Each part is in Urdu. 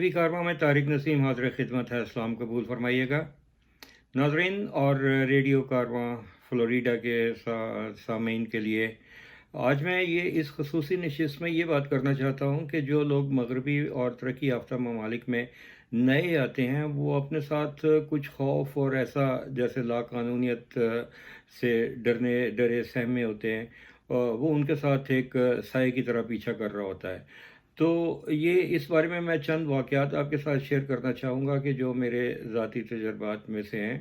ٹی وی کارواں میں طارق نسیم حاضر خدمت ہے، اسلام قبول فرمائیے گا ناظرین اور ریڈیو کارواں فلوریڈا کے سامعین کے لیے آج میں یہ اس خصوصی نشست میں یہ بات کرنا چاہتا ہوں کہ جو لوگ مغربی اور ترقی یافتہ ممالک میں نئے آتے ہیں وہ اپنے ساتھ کچھ خوف اور ایسا جیسے لا قانونیت سے ڈرے سہمے ہوتے ہیں، وہ ان کے ساتھ ایک سائے کی طرح پیچھا کر رہا ہوتا ہے۔ تو یہ اس بارے میں چند واقعات آپ کے ساتھ شیئر کرنا چاہوں گا کہ جو میرے ذاتی تجربات میں سے ہیں۔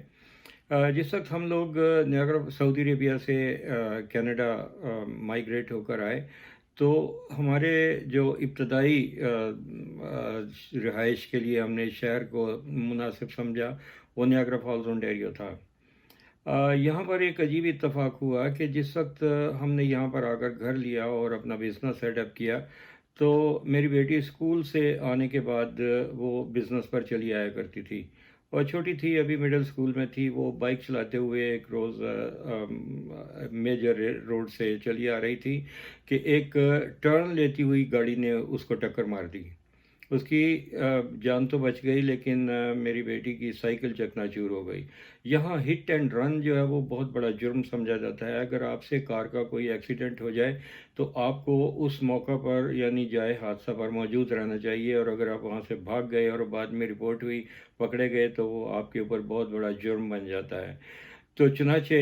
جس وقت ہم لوگ نیاگرا سعودی عربیہ سے کینیڈا مائیگریٹ ہو کر آئے تو ہمارے جو ابتدائی رہائش کے لیے ہم نے شہر کو مناسب سمجھا وہ نیاگرا فالز اونٹیریو تھا۔ یہاں پر ایک عجیب اتفاق ہوا کہ جس وقت ہم نے یہاں پر آ کر گھر لیا اور اپنا بزنس سیٹ اپ کیا تو میری بیٹی اسکول سے آنے کے بعد وہ بزنس پر چلی آیا کرتی تھی، اور چھوٹی تھی، ابھی مڈل اسکول میں تھی۔ وہ بائک چلاتے ہوئے ایک روز میجر روڈ سے چلی آ رہی تھی کہ ایک ٹرن لیتی ہوئی گاڑی نے اس کو ٹکر مار دی۔ اس کی جان تو بچ گئی لیکن میری بیٹی کی سائیکل چکنا چور ہو گئی۔ یہاں ہٹ اینڈ رن جو ہے وہ بہت بڑا جرم سمجھا جاتا ہے۔ اگر آپ سے کار کا کوئی ایکسیڈنٹ ہو جائے تو آپ کو اس موقع پر یعنی جائے حادثہ پر موجود رہنا چاہیے، اور اگر آپ وہاں سے بھاگ گئے اور بعد میں رپورٹ ہوئی، پکڑے گئے، تو وہ آپ کے اوپر بہت بڑا جرم بن جاتا ہے۔ تو چنانچہ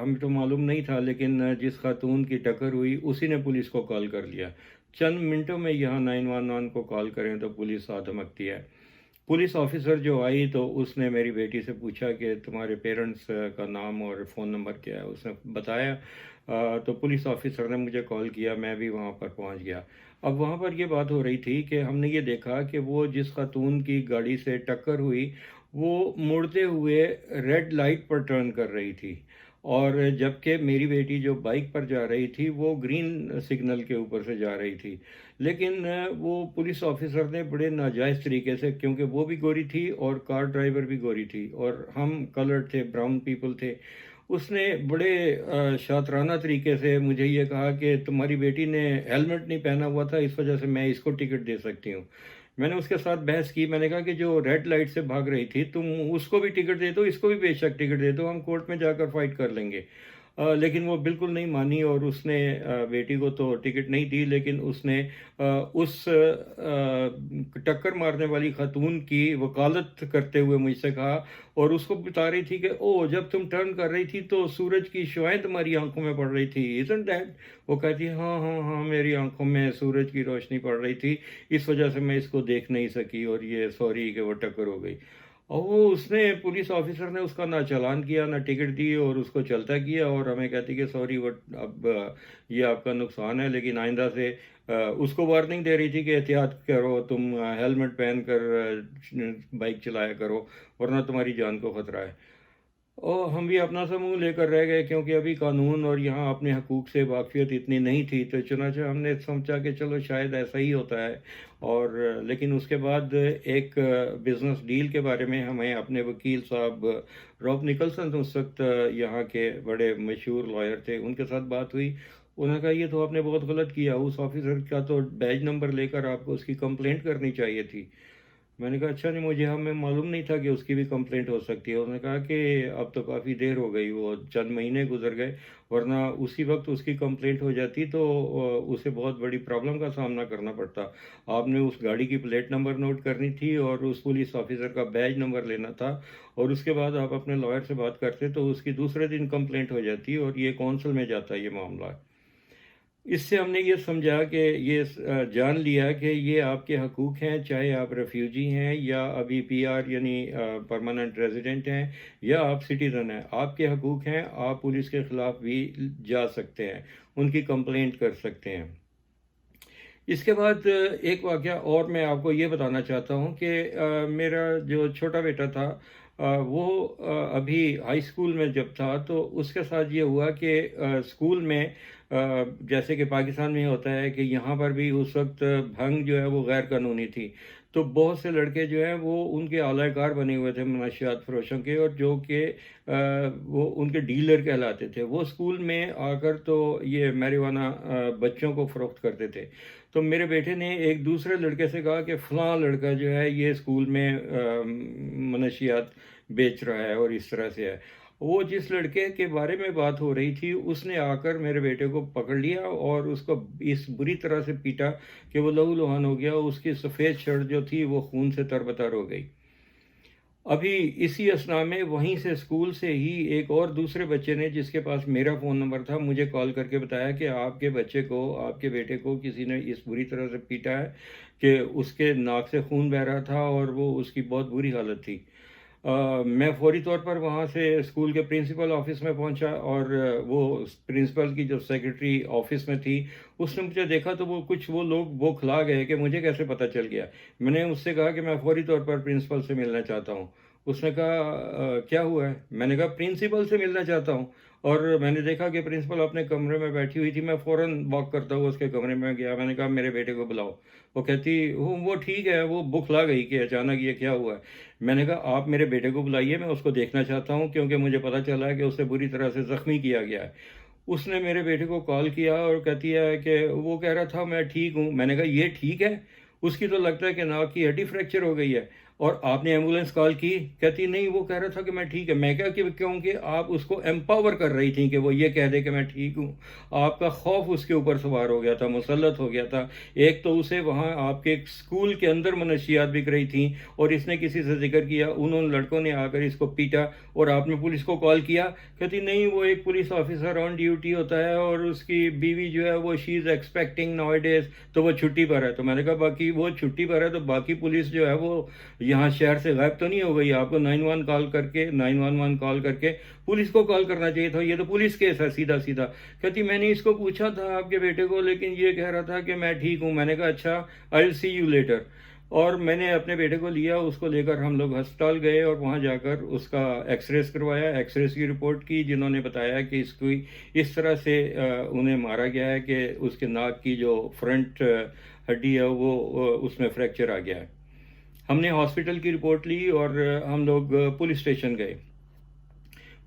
ہمیں تو معلوم نہیں تھا، لیکن جس خاتون کی ٹکر ہوئی اسی نے پولیس کو کال کر لیا۔ چند منٹوں میں یہاں 911 کو کال کریں تو پولیس آ دھمکتی ہے۔ پولیس آفیسر جو آئی تو اس نے میری بیٹی سے پوچھا کہ تمہارے پیرنٹس کا نام اور فون نمبر کیا ہے۔ اس نے بتایا تو پولیس آفیسر نے مجھے کال کیا، میں بھی وہاں پر پہنچ گیا۔ اب وہاں پر یہ بات ہو رہی تھی کہ ہم نے یہ دیکھا کہ وہ جس خاتون کی گاڑی سے ٹکر ہوئی وہ مڑتے ہوئے ریڈ لائٹ پر ٹرن کر رہی تھی، اور جبکہ میری بیٹی جو بائک پر جا رہی تھی وہ گرین سگنل کے اوپر سے جا رہی تھی۔ لیکن وہ پولیس آفیسر نے بڑے ناجائز طریقے سے، کیونکہ وہ بھی گوری تھی اور کار ڈرائیور بھی گوری تھی اور ہم کلرڈ تھے، براؤن پیپل تھے، اس نے بڑے شاطرانہ طریقے سے مجھے یہ کہا کہ تمہاری بیٹی نے ہیلمٹ نہیں پہنا ہوا تھا، اس وجہ سے میں اس کو ٹکٹ دے سکتی ہوں۔ میں نے اس کے ساتھ بحث کی، میں نے کہا کہ جو ریڈ لائٹ سے بھاگ رہی تھی تم اس کو بھی ٹکٹ دے دو، اس کو بھی بے شک ٹکٹ دے دو، ہم کورٹ میں جا کر فائٹ کر لیں گے۔ لیکن وہ بالکل نہیں مانی اور اس نے بیٹی کو تو ٹکٹ نہیں دی، لیکن اس نے اس ٹکر مارنے والی خاتون کی وکالت کرتے ہوئے مجھ سے کہا، اور اس کو بتا رہی تھی کہ او جب تم ٹرن کر رہی تھی تو سورج کی شعاعیں تمہاری آنکھوں میں پڑ رہی تھی، isn't that؟ وہ کہتی ہاں ہاں ہاں میری آنکھوں میں سورج کی روشنی پڑ رہی تھی، اس وجہ سے میں اس کو دیکھ نہیں سکی، اور یہ سوری کہ وہ ٹکر ہو گئی۔ اور وہ اس نے پولیس آفیسر نے اس کا نہ چالان کیا نہ ٹکٹ دی، اور اس کو چلتا کیا، اور ہمیں کہتی کہ سوری اب یہ آپ کا نقصان ہے، لیکن آئندہ سے اس کو وارننگ دے رہی تھی کہ احتیاط کرو، تم ہیلمٹ پہن کر بائک چلایا کرو ورنہ تمہاری جان کو خطرہ ہے۔ اور ہم بھی اپنا سا منہ لے کر رہ گئے، کیونکہ ابھی قانون اور یہاں اپنے حقوق سے واقفیت اتنی نہیں تھی، تو چنانچہ ہم نے سمجھا کہ چلو شاید ایسا ہی ہوتا ہے۔ اور لیکن اس کے بعد ایک بزنس ڈیل کے بارے میں ہمیں اپنے وکیل صاحب روب نکلسن، اس وقت یہاں کے بڑے مشہور لائر تھے، ان کے ساتھ بات ہوئی۔ انہوں نے کہا یہ تو آپ نے بہت غلط کیا، اس آفیسر کا تو بیج نمبر لے کر آپ کو اس کی کمپلینٹ کرنی چاہیے تھی۔ میں نے کہا اچھا نہیں، مجھے ہمیں معلوم نہیں تھا کہ اس کی بھی کمپلینٹ ہو سکتی ہے۔ انہوں نے کہا کہ اب تو کافی دیر ہو گئی، وہ چند مہینے گزر گئے، ورنہ اسی وقت اس کی کمپلینٹ ہو جاتی تو اسے بہت بڑی پرابلم کا سامنا کرنا پڑتا۔ آپ نے اس گاڑی کی پلیٹ نمبر نوٹ کرنی تھی اور اس پولیس آفیسر کا بیج نمبر لینا تھا، اور اس کے بعد آپ اپنے لائر سے بات کرتے تو اس کی دوسرے دن کمپلینٹ ہو جاتی اور یہ کونسل میں جاتا یہ معاملہ۔ اس سے ہم نے یہ سمجھا کہ یہ جان لیا کہ یہ آپ کے حقوق ہیں، چاہے آپ ریفیوجی ہیں یا ابھی پی آر یعنی پرماننٹ ریزیڈنٹ ہیں یا آپ سٹیزن ہیں، آپ کے حقوق ہیں، آپ پولیس کے خلاف بھی جا سکتے ہیں، ان کی کمپلینٹ کر سکتے ہیں۔ اس کے بعد ایک واقعہ اور میں آپ کو یہ بتانا چاہتا ہوں کہ میرا جو چھوٹا بیٹا تھا وہ ابھی ہائی اسکول میں جب تھا تو اس کے ساتھ یہ ہوا کہ اسکول میں جیسے کہ پاکستان میں ہوتا ہے کہ یہاں پر بھی اس وقت بھنگ جو ہے وہ غیر قانونی تھی، تو بہت سے لڑکے جو ہیں وہ ان کے اعلی کار بنے ہوئے تھے منشیات فروشوں کے، اور جو کہ وہ ان کے ڈیلر کہلاتے تھے، وہ اسکول میں آ کر تو یہ میریوانا بچوں کو فروخت کرتے تھے۔ تو میرے بیٹے نے ایک دوسرے لڑکے سے کہا کہ فلاں لڑکا جو ہے یہ اسکول میں منشیات بیچ رہا ہے اور اس طرح سے ہے۔ وہ جس لڑکے کے بارے میں بات ہو رہی تھی اس نے آ کر میرے بیٹے کو پکڑ لیا اور اس کو اس بری طرح سے پیٹا کہ وہ لہو لہان ہو گیا، اس کی سفید شرٹ جو تھی وہ خون سے تربتر ہو گئی۔ ابھی اسی اثناء میں وہیں سے اسکول سے ہی ایک اور دوسرے بچے نے، جس کے پاس میرا فون نمبر تھا، مجھے کال کر کے بتایا کہ آپ کے بچے کو، آپ کے بیٹے کو کسی نے اس بری طرح سے پیٹا ہے کہ اس کے ناک سے خون بہہ رہا تھا اور وہ اس کی بہت بری حالت تھی۔ میں فوری طور پر وہاں سے اسکول کے پرنسپل آفس میں پہنچا، اور وہ پرنسپل کی جو سیکرٹری آفس میں تھی اس نے مجھے دیکھا تو وہ لوگ بوکھلا گئے کہ مجھے کیسے پتہ چل گیا۔ میں نے اس سے کہا کہ میں فوری طور پر پرنسپل سے ملنا چاہتا ہوں۔ اس نے کہا کیا ہوا ہے؟ میں نے کہا پرنسپل سے ملنا چاہتا ہوں۔ اور میں نے دیکھا کہ پرنسپل اپنے کمرے میں بیٹھی ہوئی تھی، میں فوراً واک کرتا ہوا اس کے کمرے میں گیا۔ میں نے کہا میرے بیٹے کو بلاؤ۔ وہ کہتی وہ ٹھیک ہے، وہ بوکھلا گئی کہ اچانک یہ کیا ہوا ہے۔ میں نے کہا آپ میرے بیٹے کو بلائیے، میں اس کو دیکھنا چاہتا ہوں کیونکہ مجھے پتہ چلا ہے کہ اسے بری طرح سے زخمی کیا گیا ہے۔ اس نے میرے بیٹے کو کال کیا اور کہتی ہے کہ وہ کہہ رہا تھا میں ٹھیک ہوں۔ میں نے کہا یہ ٹھیک ہے؟ اس کی تو لگتا ہے کہ ناک کی ہڈی فریکچر ہو گئی ہے، اور آپ نے ایمبولینس کال کی؟ کہتی نہیں، وہ کہہ رہا تھا کہ میں ٹھیک ہے۔ میں کہا کہ کیونکہ آپ اس کو امپاور کر رہی تھیں کہ وہ یہ کہہ دے کہ میں ٹھیک ہوں۔ آپ کا خوف اس کے اوپر سوار ہو گیا تھا، مسلط ہو گیا تھا۔ ایک تو اسے وہاں آپ کے اسکول کے اندر منشیات بک رہی تھیں، اور اس نے کسی سے ذکر کیا، انہوں لڑکوں نے آ کر اس کو پیٹا، اور آپ نے پولیس کو کال کیا؟ کہتی نہیں، وہ ایک پولیس آفیسر آن ڈیوٹی ہوتا ہے اور اس کی بیوی جو ہے وہ شی از ایکسپیکٹنگ ناؤ ڈیز، تو وہ چھٹی پر ہے۔ تو میں نے کہا باقی وہ چھٹی پر ہے تو باقی پولیس جو ہے وہ یہاں شہر سے غائب تو نہیں ہو گئی؟ آپ کو 911 کال کر کے پولیس کو کال کرنا چاہیے تھا، یہ تو پولیس کیس ہے سیدھا سیدھا۔ کہتی میں نے اس کو پوچھا تھا آپ کے بیٹے کو، لیکن یہ کہہ رہا تھا کہ میں ٹھیک ہوں۔ میں نے کہا اچھا، آئی ول سی یو لیٹر۔ اور میں نے اپنے بیٹے کو لیا، اس کو لے کر ہم لوگ ہسپتال گئے، اور وہاں جا کر اس کا ایکس ریز کروایا، ایکس ریز کی رپورٹ کی، جنہوں نے بتایا کہ اس کو اس طرح سے انہیں مارا گیا ہے کہ اس کے ناک کی جو فرنٹ ہڈی ہے وہ اس میں فریکچر آ گیا ہے۔ ہم نے ہاسپٹل کی رپورٹ لی اور ہم لوگ پولیس اسٹیشن گئے۔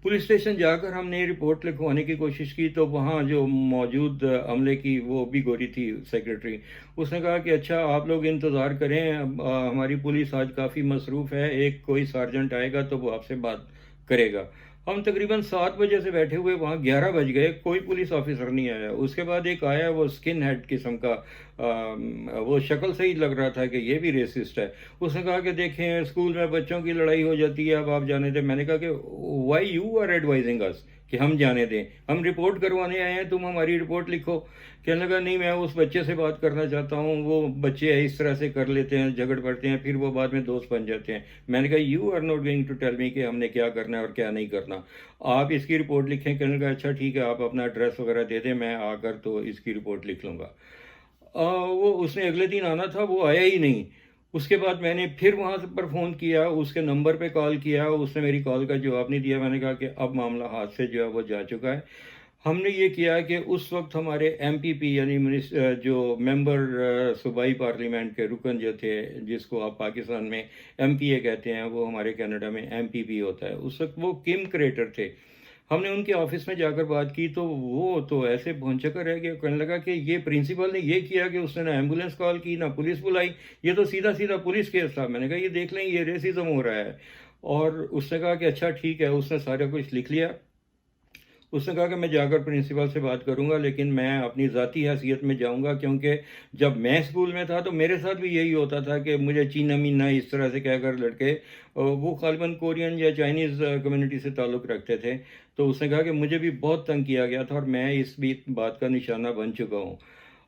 پولیس اسٹیشن جا کر ہم نے رپورٹ لکھوانے کی کوشش کی، تو وہاں جو موجود عملے کی وہ بھی گوری تھی سیکرٹری، اس نے کہا کہ اچھا آپ لوگ انتظار کریں، ہماری پولیس آج کافی مصروف ہے، ایک کوئی سارجنٹ آئے گا تو وہ آپ سے بات کرے گا۔ ہم تقریباً 7 بجے سے بیٹھے ہوئے وہاں 11 بج گئے، کوئی پولیس آفیسر نہیں آیا۔ اس کے بعد ایک آیا، وہ اسکن ہیڈ قسم کا، وہ شکل سے ہی لگ رہا تھا کہ یہ بھی ریسسٹ ہے۔ اس نے کہا کہ دیکھیں اسکول میں بچوں کی لڑائی ہو جاتی ہے، اب آپ جانے دیں۔ میں نے کہا کہ وائی یو آر ایڈوائزنگ اس کہ ہم جانے دیں؟ ہم رپورٹ کروانے آئے ہیں، تم ہماری رپورٹ لکھو۔ کہنے لگا نہیں، میں اس بچے سے بات کرنا چاہتا ہوں، وہ بچے اس طرح سے کر لیتے ہیں، جھگڑ پڑتے ہیں، پھر وہ بعد میں دوست بن جاتے ہیں۔ میں نے کہا you are not going to tell me کہ ہم نے کیا کرنا ہے اور کیا نہیں کرنا، آپ اس کی رپورٹ لکھیں۔ کہنے لگا اچھا ٹھیک ہے، آپ اپنا ایڈریس وغیرہ دے دیں، میں آ کر تو اس کی رپورٹ لکھ لوں گا۔ اس نے اگلے دن آنا تھا، وہ آیا ہی نہیں۔ اس کے بعد میں نے پھر وہاں پر فون کیا، اس کے نمبر پہ کال کیا، اس نے میری کال کا جواب نہیں دیا۔ میں نے کہا کہ اب معاملہ ہاتھ سے جو ہے وہ جا چکا ہے۔ ہم نے یہ کیا کہ اس وقت ہمارے ایم پی پی یعنی جو ممبر صوبائی پارلیمنٹ کے رکن جو تھے، جس کو آپ پاکستان میں ایم پی اے کہتے ہیں، وہ ہمارے کینیڈا میں ایم پی پی ہوتا ہے، اس وقت وہ کم کریٹر تھے۔ ہم نے ان کے آفس میں جا کر بات کی تو وہ تو ایسے بھونچکر رہ گیا، کہنے لگا کہ یہ پرنسپل نے یہ کیا کہ اس نے نہ ایمبولینس کال کی، نہ پولیس بلائی، یہ تو سیدھا سیدھا پولیس کیس تھا۔ میں نے کہا یہ دیکھ لیں، یہ ریسزم ہو رہا ہے۔ اور اس نے کہا کہ اچھا ٹھیک ہے، اس نے سارا کچھ لکھ لیا۔ اس نے کہا کہ میں جا کر پرنسپل سے بات کروں گا، لیکن میں اپنی ذاتی حیثیت میں جاؤں گا، کیونکہ جب میں اسکول میں تھا تو میرے ساتھ بھی یہی ہوتا تھا کہ مجھے چینا مینا اس طرح سے کہہ کر لڑکے، وہ غالباً کورین یا چائنیز کمیونٹی سے تعلق رکھتے تھے، تو اس نے کہا کہ مجھے بھی بہت تنگ کیا گیا تھا اور میں اس بھی بات کا نشانہ بن چکا ہوں۔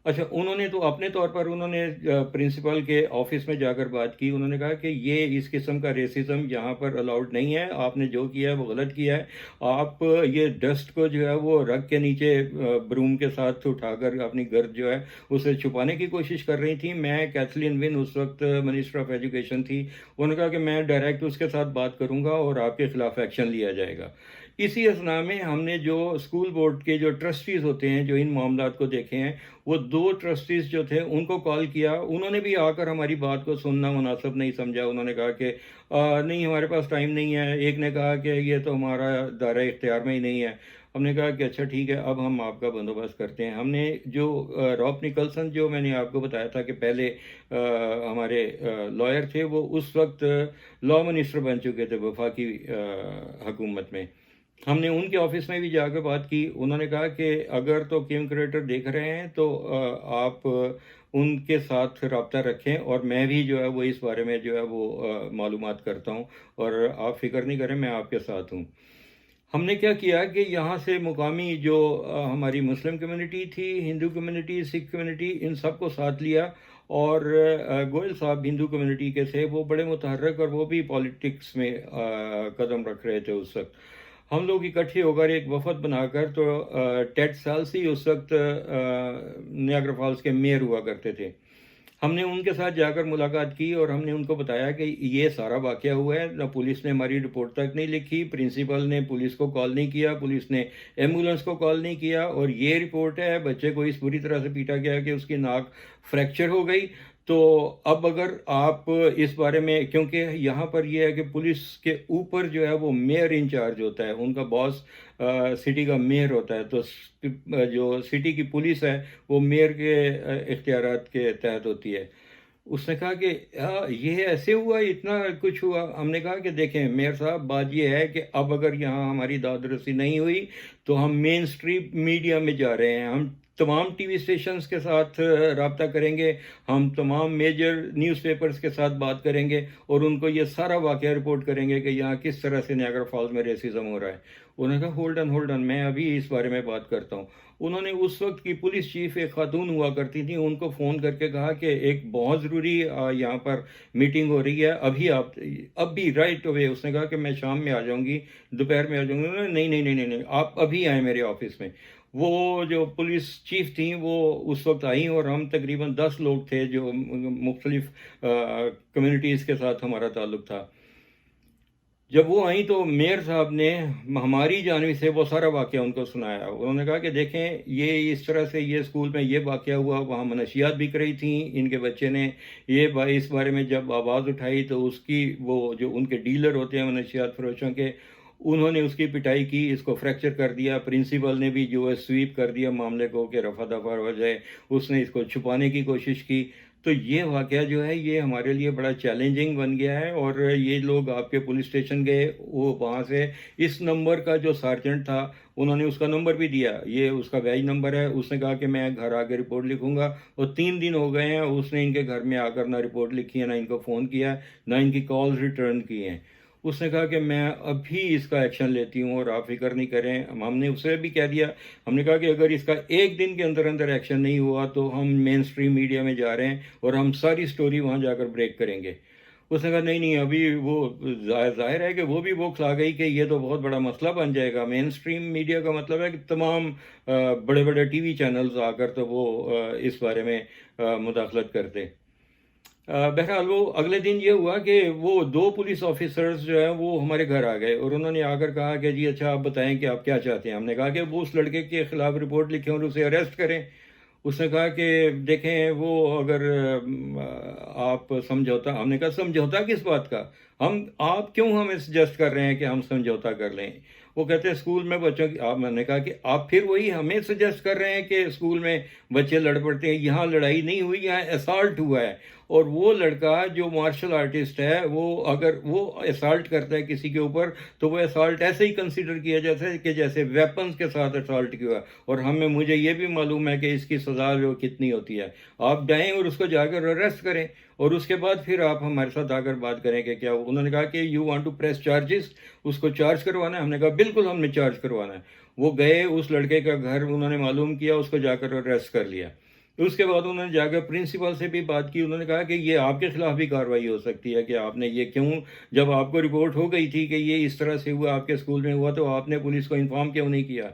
اچھا، انہوں نے تو اپنے طور پر انہوں نے پرنسپل کے آفس میں جا کر بات کی، انہوں نے کہا کہ یہ اس قسم کا ریسزم یہاں پر الاؤڈ نہیں ہے، آپ نے جو کیا ہے وہ غلط کیا ہے۔ آپ یہ ڈسٹ کو جو ہے وہ رگ کے نیچے بروم کے ساتھ اٹھا کر اپنی گرد جو ہے اسے چھپانے کی کوشش کر رہی تھی۔ میں کیتھلین ون اس وقت منسٹر آف ایجوکیشن تھی، انہوں نے کہا کہ میں ڈائریکٹ اس کے ساتھ بات کروں گا اور آپ کے خلاف ایکشن لیا جائے گا۔ اسی اثنا میں ہم نے جو اسکول بورڈ کے جو ٹرسٹیز ہوتے ہیں جو ان معاملات کو دیکھے ہیں، وہ 2 ٹرسٹیز جو تھے ان کو کال کیا، انہوں نے بھی آ کر ہماری بات کو سننا مناسب نہیں سمجھا۔ انہوں نے کہا کہ نہیں ہمارے پاس ٹائم نہیں ہے، ایک نے کہا کہ یہ تو ہمارا دائرہ اختیار میں ہی نہیں ہے۔ ہم نے کہا کہ اچھا ٹھیک ہے، اب ہم آپ کا بندوبست کرتے ہیں۔ ہم نے جو راب نکلسن، جو میں نے آپ کو بتایا تھا کہ پہلے ہمارے لائر تھے، وہ اس وقت لا منسٹر بن چکے تھے وفاقی حکومت میں، ہم نے ان کے آفس میں بھی جا کے بات کی۔ انہوں نے کہا کہ اگر تو کیم کریٹر دیکھ رہے ہیں تو آپ ان کے ساتھ رابطہ رکھیں، اور میں بھی جو ہے وہ اس بارے میں جو ہے وہ معلومات کرتا ہوں، اور آپ فکر نہیں کریں، میں آپ کے ساتھ ہوں۔ ہم نے کیا کیا کہ یہاں سے مقامی جو ہماری مسلم کمیونٹی تھی، ہندو کمیونٹی، سکھ کمیونٹی، ان سب کو ساتھ لیا، اور گوئل صاحب ہندو کمیونٹی کے تھے، وہ بڑے متحرک اور وہ بھی پالیٹکس میں قدم رکھ رہے تھے اس وقت۔ ہم لوگ اکٹھے ہو کر ایک وفد بنا کر، تو ٹیڈ سالسی اس وقت نیاگرا فالس کے میئر ہوا کرتے تھے، ہم نے ان کے ساتھ جا کر ملاقات کی، اور ہم نے ان کو بتایا کہ یہ سارا واقعہ ہوا ہے، نہ پولیس نے ہماری رپورٹ تک نہیں لکھی، پرنسپل نے پولیس کو کال نہیں کیا، پولیس نے ایمبولنس کو کال نہیں کیا، اور یہ رپورٹ ہے بچے کو اس بری طرح سے پیٹا گیا کہ اس کی ناک فریکچر ہو گئی۔ تو اب اگر آپ اس بارے میں، کیونکہ یہاں پر یہ ہے کہ پولیس کے اوپر جو ہے وہ میئر انچارج ہوتا ہے، ان کا باس سٹی کا میئر ہوتا ہے، تو جو سٹی کی پولیس ہے وہ میئر کے اختیارات کے تحت ہوتی ہے۔ اس نے کہا کہ یہ ایسے ہوا، اتنا کچھ ہوا۔ ہم نے کہا کہ دیکھیں میئر صاحب، بات یہ ہے کہ اب اگر یہاں ہماری داد رسی نہیں ہوئی تو ہم مین اسٹریم میڈیا میں جا رہے ہیں، ہم تمام ٹی وی اسٹیشنز کے ساتھ رابطہ کریں گے، ہم تمام میجر نیوز پیپرز کے ساتھ بات کریں گے، اور ان کو یہ سارا واقعہ رپورٹ کریں گے کہ یہاں کس طرح سے نیاگرا فالز میں ریسزم ہو رہا ہے۔ انہوں نے کہا ہولڈ ان، میں ابھی اس بارے میں بات کرتا ہوں۔ انہوں نے اس وقت کی پولیس چیف ایک خاتون ہوا کرتی تھی، ان کو فون کر کے کہا کہ ایک بہت ضروری یہاں پر میٹنگ ہو رہی ہے، ابھی آپ اب بھی رائٹ اوے۔ اس نے کہا کہ میں شام میں آ جاؤں گی، دوپہر میں آ جاؤں گی۔ نہیں نہیں نہیں نہیں نہیں، آپ ابھی آئیں میرے آفس میں۔ وہ جو پولیس چیف تھیں وہ اس وقت آئیں، اور ہم تقریباً 10 لوگ تھے جو مختلف کمیونٹیز کے ساتھ ہمارا تعلق تھا۔ جب وہ آئیں تو میئر صاحب نے ہماری جانب سے وہ سارا واقعہ ان کو سنایا۔ انہوں نے کہا کہ دیکھیں یہ اس طرح سے یہ اسکول میں یہ واقعہ ہوا، وہاں منشیات بک رہی تھیں، ان کے بچے نے یہ اس بارے میں جب آواز اٹھائی تو اس کی وہ جو ان کے ڈیلر ہوتے ہیں منشیات فروشوں کے، انہوں نے اس کی پٹائی کی، اس کو فریکچر کر دیا۔ پرنسپل نے بھی جو ہے سویپ کر دیا معاملے کو کہ رفع دفع ہو جائے، اس نے اس کو چھپانے کی کوشش کی۔ تو یہ واقعہ جو ہے یہ ہمارے لیے بڑا چیلنجنگ بن گیا ہے، اور یہ لوگ آپ کے پولیس اسٹیشن گئے، وہ وہاں سے اس نمبر کا جو سارجنٹ تھا انہوں نے اس کا نمبر بھی دیا، یہ اس کا بیج نمبر ہے۔ اس نے کہا کہ میں گھر آ کے رپورٹ لکھوں گا، اور 3 دن ہو گئے ہیں اس نے ان کے گھر میں آ کر نہ رپورٹ لکھی ہے، نہ ان کو فون کیا، نہ ان کی کالز ریٹرن کی ہیں۔ اس نے کہا کہ میں ابھی اس کا ایکشن لیتی ہوں، اور آپ فکر نہیں کریں۔ ہم نے اسے بھی کہہ دیا، ہم نے کہا کہ اگر اس کا 1 دن کے اندر اندر ایکشن نہیں ہوا تو ہم مین اسٹریم میڈیا میں جا رہے ہیں، اور ہم ساری سٹوری وہاں جا کر بریک کریں گے۔ اس نے کہا نہیں نہیں، ابھی وہ ظاہر ہے کہ وہ بھی وہ کھلا گئی کہ یہ تو بہت بڑا مسئلہ بن جائے گا۔ مین اسٹریم میڈیا کا مطلب ہے کہ تمام بڑے بڑے ٹی وی چینلز آ کر تو وہ اس بارے میں مداخلت کرتے۔ بہرحال وہ اگلے دن یہ ہوا کہ وہ 2 پولیس آفیسرز جو ہیں وہ ہمارے گھر آ گئے، اور انہوں نے آ کر کہا کہ جی اچھا آپ بتائیں کہ آپ کیا چاہتے ہیں۔ ہم نے کہا کہ وہ اس لڑکے کے خلاف رپورٹ لکھیں اور اسے اریسٹ کریں۔ اس نے کہا کہ دیکھیں وہ اگر آپ سمجھوتا، ہم نے کہا سمجھوتا کس بات کا، آپ کیوں ہمیں سجیسٹ کر رہے ہیں کہ ہم سمجھوتا کر لیں؟ وہ کہتے ہیں اسکول میں بچوں کی، میں نے کہا کہ آپ پھر وہی ہمیں سجیسٹ کر رہے ہیں کہ اسکول میں بچے لڑ پڑتے ہیں، یہاں لڑائی نہیں ہوئی، یہاں اسالٹ ہوا ہے۔ اور وہ لڑکا جو مارشل آرٹسٹ ہے، وہ اگر وہ اسالٹ کرتا ہے کسی کے اوپر تو وہ اسالٹ ایسے ہی کنسیڈر کیا جاتا ہے کہ جیسے ویپنز کے ساتھ اسالٹ کیا، اور مجھے یہ بھی معلوم ہے کہ اس کی سزا جو کتنی ہوتی ہے۔ آپ جائیں اور اس کو جا کر اریسٹ کریں، اور اس کے بعد پھر آپ ہمارے ساتھ آ کر بات کریں کہ کیا۔ انہوں نے کہا کہ you want to press charges, اس کو چارج کروانا ہے۔ ہم نے کہا بالکل ہم نے چارج کروانا ہے۔ وہ گئے اس لڑکے کا گھر انہوں نے معلوم کیا، اس کو جا کر اریسٹ کر لیا۔ اس کے بعد انہوں نے جا کر پرنسپل سے بھی بات کی، انہوں نے کہا کہ یہ آپ کے خلاف بھی کارروائی ہو سکتی ہے کہ آپ نے یہ کیوں، جب آپ کو رپورٹ ہو گئی تھی کہ یہ اس طرح سے ہوا آپ کے اسکول میں ہوا تو آپ نے پولیس کو انفارم کیوں نہیں کیا۔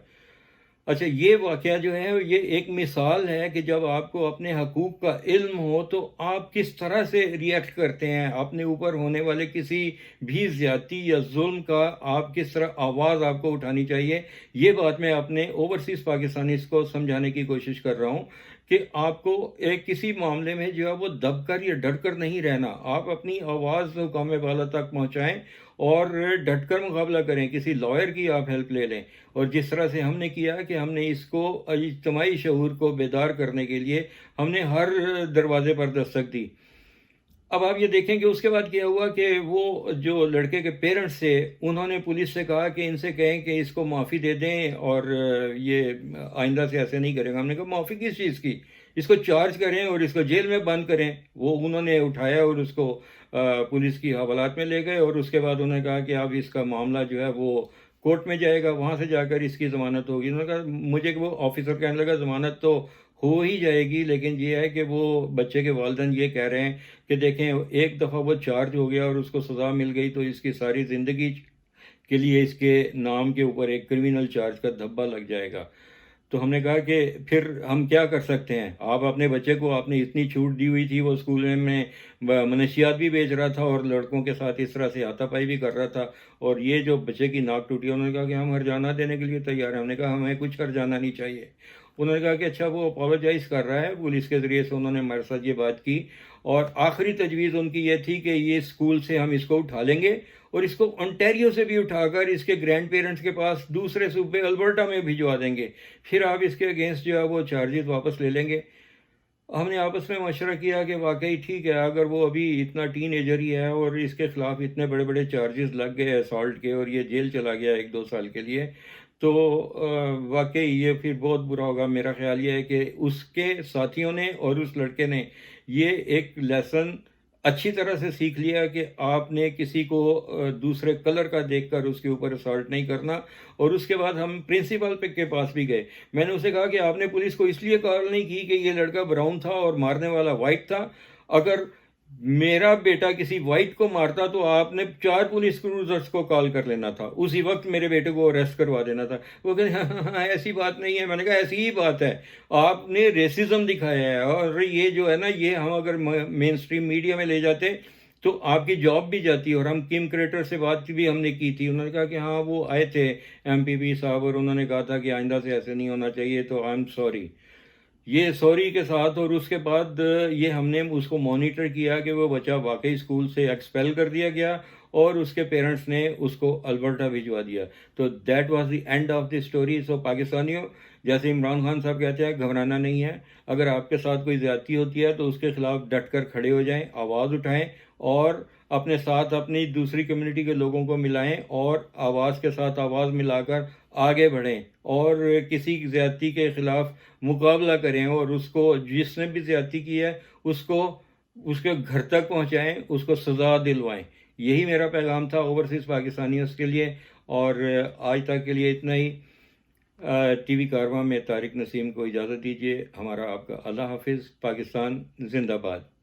اچھا، یہ واقعہ جو ہے یہ ایک مثال ہے کہ جب آپ کو اپنے حقوق کا علم ہو تو آپ کس طرح سے ری ایکٹ کرتے ہیں، اپنے اوپر ہونے والے کسی بھی زیادتی یا ظلم کا آپ کس طرح آواز آپ کو اٹھانی چاہیے۔ یہ بات میں اپنے اوورسیز پاکستانیز کو سمجھانے کی کوشش کر رہا ہوں کہ آپ کو ایک کسی معاملے میں جو ہے وہ دب کر یا ڈر کر نہیں رہنا، آپ اپنی آواز حکام بالا تک پہنچائیں اور ڈٹ کر مقابلہ کریں، کسی لائر کی آپ ہیلپ لے لیں۔ اور جس طرح سے ہم نے کیا کہ ہم نے اس کو اجتماعی شعور کو بیدار کرنے کے لیے ہم نے ہر دروازے پر دستک دی۔ اب آپ یہ دیکھیں کہ اس کے بعد کیا ہوا کہ وہ جو لڑکے کے پیرنٹس تھے انہوں نے پولیس سے کہا کہ ان سے کہیں کہ اس کو معافی دے دیں اور یہ آئندہ سے ایسے نہیں کرے گا۔ ہم نے کہا معافی کس چیز کی؟ اس کو چارج کریں اور اس کو جیل میں بند کریں۔ وہ انہوں نے اٹھایا اور اس کو پولیس کی حوالات میں لے گئے، اور اس کے بعد انہوں نے کہا کہ اب اس کا معاملہ جو ہے وہ کورٹ میں جائے گا، وہاں سے جا کر اس کی ضمانت ہوگی۔ انہوں نے کہا، مجھے وہ آفیسر کہنے لگا ضمانت تو ہو ہی جائے گی، لیکن یہ ہے کہ وہ بچے کے والدین یہ کہہ رہے ہیں کہ دیکھیں ایک دفعہ وہ چارج ہو گیا اور اس کو سزا مل گئی تو اس کی ساری زندگی کے لیے اس کے نام کے اوپر ایک کرمینل چارج کا دھبا لگ جائے گا۔ تو ہم نے کہا کہ پھر ہم کیا کر سکتے ہیں؟ آپ اپنے بچے کو آپ نے اتنی چھوٹ دی ہوئی تھی، وہ اسکول میں منشیات بھی بیچ رہا تھا اور لڑکوں کے ساتھ اس طرح سے ہاتھا پائی بھی کر رہا تھا، اور یہ جو بچے کی ناک ٹوٹی، انہوں نے کہا کہ ہم ہرجانہ دینے کے لیے تیار ہیں۔ ہم نے کہا ہمیں کچھ ہرجانہ نہیں چاہیے۔ انہوں نے کہا کہ اچھا وہ اپولوجائز کر رہا ہے، پولیس کے ذریعے سے انہوں نے ہمارے ساتھ یہ بات کی، اور آخری تجویز ان کی یہ تھی کہ یہ اسکول سے ہم اس کو اٹھا لیں گے اور اس کو انٹیریو سے بھی اٹھا کر اس کے گرینڈ پیرنٹس کے پاس دوسرے صوبے البرٹا میں بھجوا دیں گے، پھر آپ اس کے اگینسٹ جو ہے وہ چارجز واپس لے لیں گے۔ ہم نے آپس میں مشورہ کیا کہ واقعی ٹھیک ہے، اگر وہ ابھی اتنا ٹین ایجر ہی ہے اور اس کے خلاف اتنے بڑے بڑے چارجز لگ گئے اسالٹ کے اور یہ جیل چلا گیا 1-2 سال کے لیے، تو واقعی یہ پھر بہت برا ہوگا۔ میرا خیال یہ ہے کہ اس کے ساتھیوں نے اور اس لڑکے نے یہ ایک لیسن اچھی طرح سے سیکھ لیا کہ آپ نے کسی کو دوسرے کلر کا دیکھ کر اس کے اوپر اسالٹ نہیں کرنا۔ اور اس کے بعد ہم پرنسپل کے پاس بھی گئے۔ میں نے اسے کہا کہ آپ نے پولیس کو اس لیے کال نہیں کی کہ یہ لڑکا براؤن تھا اور مارنے والا وائٹ تھا، اگر میرا بیٹا کسی وائٹ کو مارتا تو آپ نے 4 پولیس کروزرز کو کال کر لینا تھا، اسی وقت میرے بیٹے کو اریسٹ کروا دینا تھا۔ وہ کہتے ہیں ہاں ایسی بات نہیں ہے۔ میں نے کہا ایسی ہی بات ہے، آپ نے ریسزم دکھایا ہے، اور یہ جو ہے نا، یہ ہم اگر مین سٹریم میڈیا میں لے جاتے تو آپ کی جاب بھی جاتی۔ اور ہم کم کریٹر سے بات بھی ہم نے کی تھی، انہوں نے کہا کہ ہاں وہ آئے تھے MPP صاحب اور انہوں نے کہا تھا کہ آئندہ سے ایسے نہیں ہونا چاہیے، تو آئی ایم سوری۔ یہ سوری کے ساتھ، اور اس کے بعد یہ ہم نے اس کو مانیٹر کیا کہ وہ بچہ واقعی اسکول سے ایکسپیل کر دیا گیا اور اس کے پیرنٹس نے اس کو البرٹا بھجوا دیا۔ تو that was the end of the story. So پاکستانیوں، جیسے عمران خان صاحب کہتے ہیں، گھبرانا نہیں ہے۔ اگر آپ کے ساتھ کوئی زیادتی ہوتی ہے تو اس کے خلاف ڈٹ کر کھڑے ہو جائیں، آواز اٹھائیں اور اپنے ساتھ اپنی دوسری کمیونٹی کے لوگوں کو ملائیں اور آواز کے ساتھ آواز ملا کر آگے بڑھیں اور کسی زیادتی کے خلاف مقابلہ کریں، اور اس کو جس نے بھی زیادتی کی ہے اس کو اس کے گھر تک پہنچائیں، اس کو سزا دلوائیں۔ یہی میرا پیغام تھا اوورسیز پاکستانیوں کے لیے، اور آج تک کے لیے اتنا ہی۔ ٹی وی کارواں میں طارق نسیم کو اجازت دیجیے۔ ہمارا آپ کا اللہ حافظ۔ پاکستان زندہ باد۔